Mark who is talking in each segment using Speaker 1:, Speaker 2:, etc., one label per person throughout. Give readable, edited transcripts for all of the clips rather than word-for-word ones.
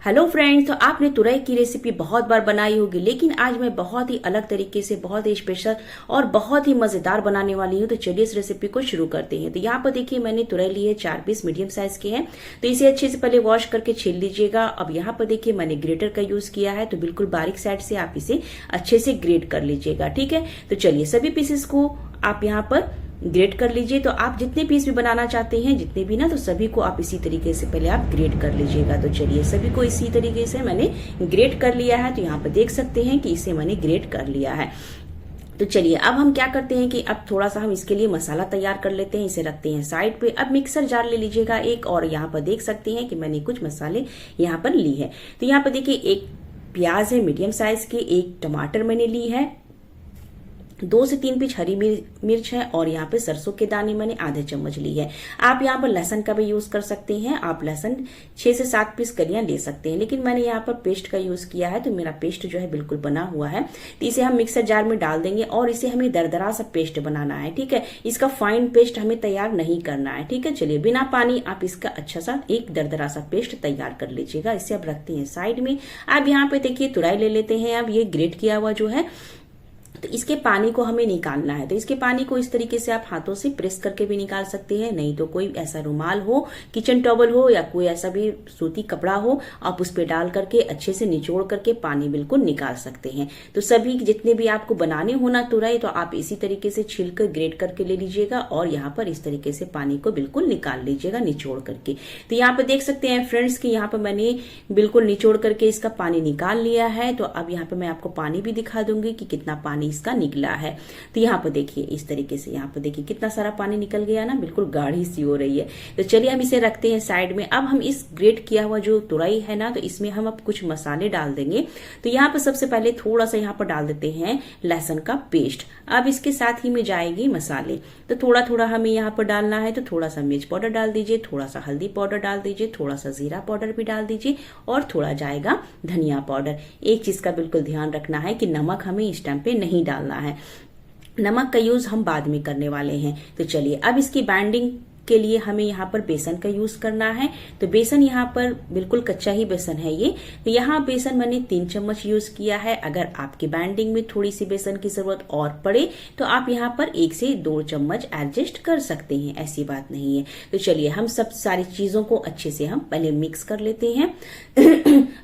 Speaker 1: Hello friends, तो आपने तुरई की रेसिपी बहुत बार बनाई होगी, लेकिन आज मैं बहुत ही अलग तरीके से, बहुत ही स्पेशल और बहुत ही मजेदार बनाने वाली हूँ। तो चलिए इस रेसिपी को शुरू करते हैं। तो यहाँ पर देखिए मैंने तुरई ली है, 4 पीस मीडियम साइज के हैं। तो इसे अच्छे से पहले वॉश करके छील लीजिएगा। अब यहाँ पर देखिए मैंने ग्रेटर का यूज किया है, तो बिल्कुल बारीक साइड से आप इसे अच्छे से ग्रेट कर लीजिएगा। ठीक है, तो चलिए सभी पीसेस को आप यहाँ पर ग्रेट कर लीजिए। तो आप जितने पीस भी बनाना चाहते हैं, जितने भी ना, तो सभी को आप इसी तरीके से पहले आप ग्रेट कर लीजिएगा। तो चलिए सभी को इसी तरीके से मैंने ग्रेट कर लिया है। तो यहाँ पर देख सकते हैं कि इसे मैंने ग्रेट कर लिया है। तो चलिए अब हम क्या करते हैं कि अब थोड़ा सा हम इसके लिए मसाला तैयार कर लेते हैं। इसे रखते हैं साइड पे। अब मिक्सर जार ले लीजिएगा एक, और यहाँ पर देख सकते हैं कि मैंने कुछ मसाले यहाँ पर ली है। तो यहाँ पर देखिए एक प्याज है मीडियम साइज की, एक टमाटर मैंने ली है, 2 से 3 पीस हरी मिर्च है, और यहाँ पे सरसों के दाने मैंने आधे चम्मच ली है। आप यहाँ पर लहसन का भी यूज कर सकते हैं। आप लहसन 6 से 7 पीस कलियां ले सकते हैं, लेकिन मैंने यहाँ पर पेस्ट का यूज किया है। तो मेरा पेस्ट जो है बिल्कुल बना हुआ है। तो इसे हम मिक्सर जार में डाल देंगे और इसे हमें दरदरा सा पेस्ट बनाना है। ठीक है, इसका फाइन पेस्ट हमें तैयार नहीं करना है। ठीक है, चलिए बिना पानी आप इसका अच्छा सा एक दरदरा सा पेस्ट तैयार कर लीजिएगा। इसे अब रखते हैं साइड में। अब यहाँ पे देखिए तुरई ले लेते हैं। अब ये ग्रेट किया हुआ जो है, तो इसके पानी को हमें निकालना है। तो इसके पानी को इस तरीके से आप हाथों से प्रेस करके भी निकाल सकते हैं, नहीं तो कोई ऐसा रुमाल हो, किचन टॉवल हो, या कोई ऐसा भी सूती कपड़ा हो, आप उस पे डाल करके अच्छे से निचोड़ करके पानी बिल्कुल निकाल सकते हैं। तो सभी जितने भी आपको बनाने हो ना तुरई, तो आप इसी तरीके से छिलकर ग्रेट करके ले लीजिएगा, और यहाँ पर इस तरीके से पानी को बिल्कुल निकाल लीजिएगा निचोड़ करके। तो यहाँ पर देख सकते हैं फ्रेंड्स कि यहाँ पर मैंने बिल्कुल निचोड़ करके इसका पानी निकाल लिया है। तो अब यहाँ पर मैं आपको पानी भी दिखा दूंगी कि कितना पानी इसका निकला है। तो यहाँ पर देखिए इस तरीके से, यहाँ पर देखिए कितना सारा पानी निकल गया ना, बिल्कुल गाढ़ी सी हो रही है। तो चलिए हम इसे रखते हैं साइड में। अब हम इस ग्रेट किया हुआ जो तुरई है ना, तो इसमें हम अब कुछ मसाले डाल देंगे। तो यहाँ पर सबसे पहले थोड़ा सा यहाँ पर डाल देते हैं लहसुन का पेस्ट। अब इसके साथ ही में जाएगी मसाले। तो थोड़ा थोड़ा हमें यहाँ पर डालना है। तो थोड़ा सा मिर्च पाउडर डाल दीजिए, थोड़ा सा हल्दी पाउडर डाल दीजिए, थोड़ा सा जीरा पाउडर भी डाल दीजिए, और थोड़ा जाएगा धनिया पाउडर। एक चीज का बिल्कुल ध्यान रखना है कि नमक हमें इस टाइम पे नहीं डालना है। नमक का यूज हम बाद में करने वाले हैं। तो चलिए अब इसकी बाइंडिंग के लिए हमें यहाँ पर बेसन का यूज करना है। तो बेसन यहाँ पर बिल्कुल कच्चा ही बेसन है ये। तो यहाँ बेसन मैंने 3 चम्मच यूज किया है। अगर आपकी बाइंडिंग में थोड़ी सी बेसन की जरूरत और पड़े तो आप यहाँ पर 1 से 2 चम्मच एडजस्ट कर सकते हैं, ऐसी बात नहीं है। तो चलिए हम सब सारी चीजों को अच्छे से हम पहले मिक्स कर लेते हैं।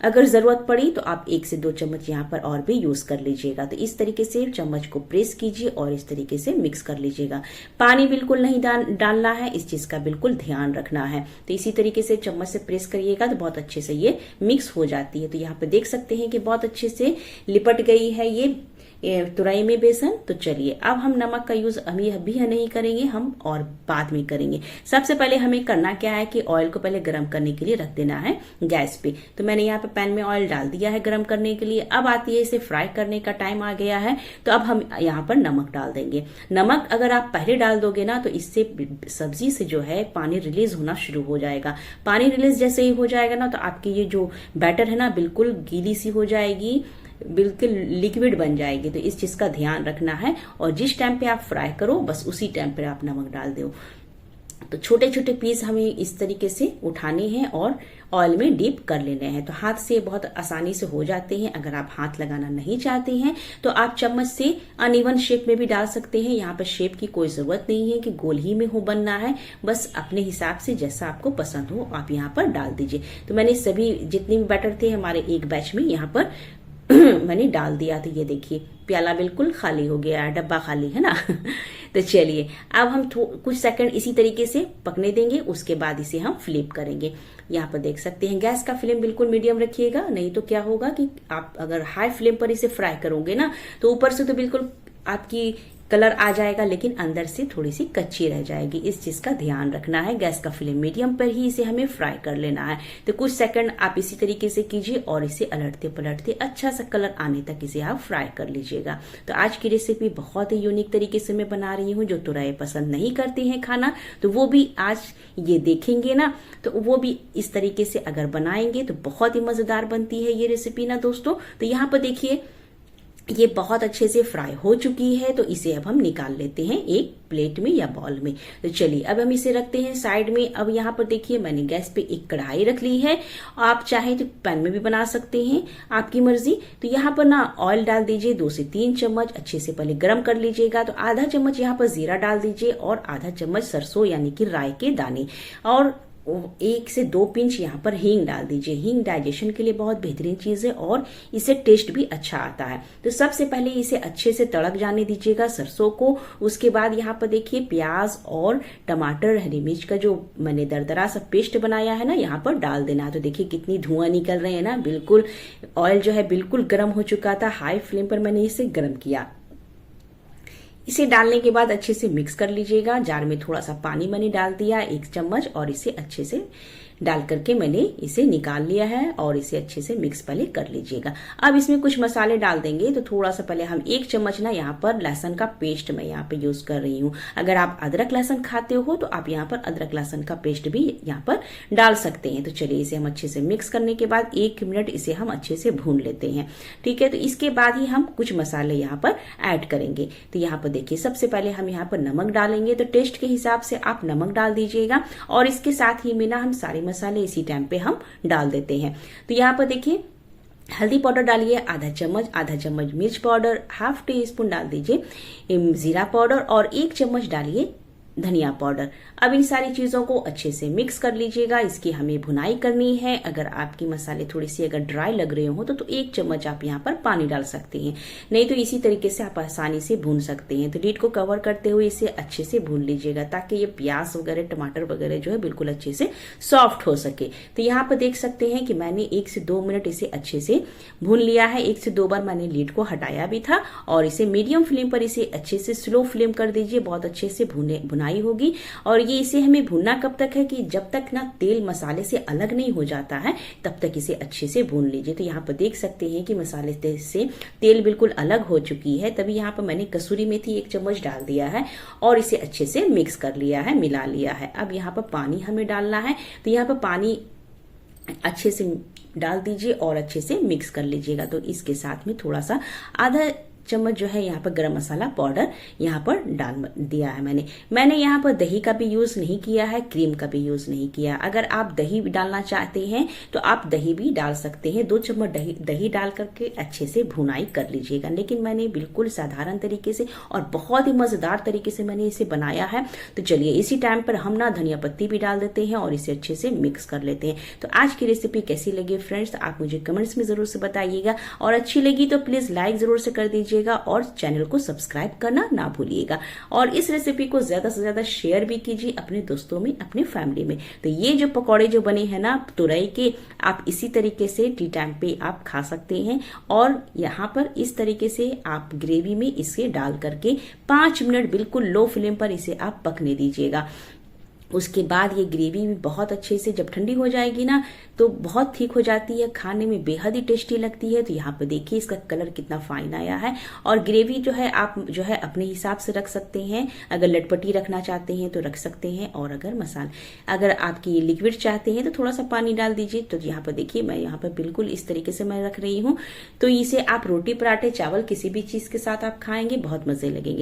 Speaker 1: अगर जरूरत पड़ी तो आप 1 से 2 चम्मच यहाँ पर और भी यूज कर लीजिएगा। तो इस तरीके से चम्मच को प्रेस कीजिए और इस तरीके से मिक्स कर लीजिएगा। पानी बिल्कुल नहीं डालना है, इस चीज का बिल्कुल ध्यान रखना है। तो इसी तरीके से चम्मच से प्रेस करिएगा तो बहुत अच्छे से ये मिक्स हो जाती है। तो यहाँ पे देख सकते हैं कि बहुत अच्छे से लिपट गई है ये तुरई में बेसन। तो चलिए अब हम नमक का यूज अभी नहीं करेंगे, हम और बाद में करेंगे। सबसे पहले हमें करना क्या है कि ऑयल को पहले गर्म करने के लिए रख देना है गैस पे। तो मैंने यहाँ पे पैन में ऑयल डाल दिया है गर्म करने के लिए। अब आती है इसे फ्राई करने का टाइम आ गया है। तो अब हम यहाँ पर नमक डाल देंगे। नमक अगर आप पहले डाल दोगे ना, तो इससे सब्जी से जो है पानी रिलीज होना शुरू हो जाएगा। पानी रिलीज जैसे ही हो जाएगा ना, तो आपकी ये जो बैटर है ना बिल्कुल गीली सी हो जाएगी, बिल्कुल लिक्विड बन जाएगी। तो इस चीज का ध्यान रखना है, और जिस टाइम पे आप फ्राई करो बस उसी टाइम पे आप नमक डाल दो। तो छोटे छोटे पीस हमें इस तरीके से उठाने हैं और ऑयल में डीप कर लेने हैं। तो हाथ से बहुत आसानी से हो जाते हैं। अगर आप हाथ लगाना नहीं चाहते हैं तो आप चम्मच से अनइवन शेप में भी डाल सकते हैं। यहाँ पर शेप की कोई जरूरत नहीं है कि गोल ही में हो बनना है, बस अपने हिसाब से जैसा आपको पसंद हो आप यहाँ पर डाल दीजिए। तो मैंने सभी जितने भी बैटर थे हमारे एक बैच में यहाँ पर मैंने डाल दिया। तो ये देखिए प्याला बिल्कुल खाली हो गया, डब्बा खाली है ना। तो चलिए अब हम कुछ सेकंड इसी तरीके से पकने देंगे, उसके बाद इसे हम फ्लिप करेंगे। यहाँ पर देख सकते हैं गैस का फ्लेम बिल्कुल मीडियम रखिएगा, नहीं तो क्या होगा कि आप अगर हाई फ्लेम पर इसे फ्राई करोगे ना, तो ऊपर से तो बिल्कुल आपकी कलर आ जाएगा, लेकिन अंदर से थोड़ी सी कच्ची रह जाएगी। इस चीज का ध्यान रखना है। गैस का फ्लेम मीडियम पर ही इसे हमें फ्राई कर लेना है। तो कुछ सेकंड आप इसी तरीके से कीजिए और इसे अलटते पलटते अच्छा सा कलर आने तक इसे आप फ्राई कर लीजिएगा। तो आज की रेसिपी बहुत ही यूनिक तरीके से मैं बना रही हूँ। जो तुरई पसंद नहीं करते हैं खाना, तो वो भी आज ये देखेंगे ना, तो वो भी इस तरीके से अगर बनाएंगे तो बहुत ही मजेदार बनती है ये रेसिपी ना दोस्तों। तो यहाँ पर देखिए ये बहुत अच्छे से फ्राई हो चुकी है, तो इसे अब हम निकाल लेते हैं एक प्लेट में या बाउल में। तो चलिए अब हम इसे रखते हैं साइड में। अब यहाँ पर देखिए मैंने गैस पे एक कढ़ाई रख ली है। आप चाहे तो पैन में भी बना सकते हैं, आपकी मर्जी। तो यहाँ पर ना ऑयल डाल दीजिए 2 से 3 चम्मच, अच्छे से पहले गर्म कर लीजिएगा। तो आधा चम्मच यहाँ पर जीरा डाल दीजिए और आधा चम्मच सरसों यानी कि राई के दाने, और 1 से 2 पिंच यहाँ पर हींग डाल दीजिए। हींग डाइजेशन के लिए बहुत बेहतरीन चीज है और इससे टेस्ट भी अच्छा आता है। तो सबसे पहले इसे अच्छे से तड़क जाने दीजिएगा सरसों को। उसके बाद यहाँ पर देखिए प्याज और टमाटर, हरी मिर्च का जो मैंने दरदरा सा पेस्ट बनाया है ना, यहाँ पर डाल देना। तो देखिए कितनी धुआं निकल रहे हैं ना, बिल्कुल ऑयल जो है बिल्कुल गर्म हो चुका था। हाई फ्लेम पर मैंने इसे गर्म किया। इसे डालने के बाद अच्छे से मिक्स कर लीजिएगा। जार में थोड़ा सा पानी मैंने डाल दिया 1 चम्मच, और इसे अच्छे से डाल करके मैंने इसे निकाल लिया है और इसे अच्छे से मिक्स पहले कर लीजिएगा। अब इसमें कुछ मसाले डाल देंगे। तो थोड़ा सा पहले हम 1 चम्मच ना यहाँ पर लहसुन का पेस्ट मैं यहाँ पे यूज कर रही हूँ। अगर आप अदरक लहसुन खाते हो तो आप यहाँ पर अदरक लहसुन का पेस्ट भी यहाँ पर डाल सकते हैं। तो चलिए इसे हम अच्छे से मिक्स करने के बाद 1 मिनट इसे हम अच्छे से भून लेते हैं। ठीक है, तो इसके बाद ही हम कुछ मसाले यहाँ पर ऐड करेंगे। तो यहाँ पर देखिए सबसे पहले हम यहाँ पर नमक डालेंगे। तो टेस्ट के हिसाब से आप नमक डाल दीजिएगा, और इसके साथ ही में ना हम सारे मसाले इसी टाइम पे हम डाल देते हैं। तो यहाँ पर देखिए हल्दी पाउडर डालिए आधा चम्मच मिर्च पाउडर, ½ टी स्पून डाल दीजिए जीरा पाउडर, और 1 चम्मच डालिए धनिया पाउडर। अब इन सारी चीजों को अच्छे से मिक्स कर लीजिएगा। इसकी हमें भुनाई करनी है। अगर आपकी मसाले थोड़ी सी अगर ड्राई लग रहे हो तो 1 चम्मच आप यहाँ पर पानी डाल सकते हैं, नहीं तो इसी तरीके से आप आसानी से भून सकते हैं। तो लीड को कवर करते हुए इसे अच्छे से भून लीजिएगा, ताकि ये प्याज वगैरह टमाटर वगैरह जो है बिल्कुल अच्छे से सॉफ्ट हो सके। तो यहाँ पर देख सकते हैं कि मैंने 1 से 2 मिनट इसे अच्छे से भून लिया है। 1 से 2 बार मैंने लीड को हटाया भी था, और इसे मीडियम फ्लेम पर इसे अच्छे से स्लो फ्लेम कर दीजिए। बहुत अच्छे से भुनाई होगी। और ये इसे हमें भूनना कब तक है कि जब तक ना तेल मसाले से अलग नहीं हो जाता है, तब तक इसे अच्छे से भून लीजिए। तो यहाँ पर देख सकते हैं कि मसाले से तेल बिल्कुल अलग हो चुकी है। तभी यहाँ पर मैंने कसूरी मेथी 1 चम्मच डाल दिया है और इसे अच्छे से मिक्स कर लिया है, मिला लिया है। अब यहाँ पर पानी हमें डालना है। तो यहाँ पर पानी अच्छे से डाल दीजिए और अच्छे से मिक्स कर लीजिएगा। तो इसके साथ में थोड़ा सा आधा चम्मच जो है यहाँ पर गरम मसाला पाउडर यहाँ पर डाल दिया है मैंने यहाँ पर दही का भी यूज नहीं किया है, क्रीम का भी यूज नहीं किया। अगर आप दही डालना चाहते हैं तो आप दही भी डाल सकते हैं। 2 चम्मच दही डाल करके अच्छे से भुनाई कर लीजिएगा। लेकिन मैंने बिल्कुल साधारण तरीके से और बहुत ही मजेदार तरीके से मैंने इसे बनाया है। तो चलिए इसी टाइम पर हम ना धनिया पत्ती भी डाल देते हैं और इसे अच्छे से मिक्स कर लेते हैं। तो आज की रेसिपी कैसी लगी फ्रेंड्स, आप मुझे कमेंट्स में जरूर से बताइएगा, और अच्छी लगी तो प्लीज लाइक जरूर से कर दीजिए और चैनल को सब्सक्राइब करना ना भूलिएगा। और इस रेसिपी को ज्यादा से ज्यादा शेयर भी कीजिए अपने दोस्तों में, अपने फैमिली में। तो ये जो पकौड़े जो बने हैं ना तुरई के, आप इसी तरीके से टी टाइम पे आप खा सकते हैं। और यहाँ पर इस तरीके से आप ग्रेवी में इसे डाल करके 5 मिनट बिल्कुल लो फ्लेम पर इसे आप पकने दीजिएगा। उसके बाद ये ग्रेवी भी बहुत अच्छे से जब ठंडी हो जाएगी ना तो बहुत थिक हो जाती है, खाने में बेहद ही टेस्टी लगती है। तो यहाँ पर देखिए इसका कलर कितना फाइन आया है। और ग्रेवी जो है आप जो है अपने हिसाब से रख सकते हैं। अगर लटपटी रखना चाहते हैं तो रख सकते हैं, और अगर आपकी लिक्विड चाहते हैं तो थोड़ा सा पानी डाल दीजिए। तो यहाँ पर देखिए मैं यहाँ पर बिल्कुल इस तरीके से मैं रख रही हूँ। तो इसे आप रोटी पराठे चावल किसी भी चीज के साथ आप खाएंगे, बहुत मजे लगेंगे।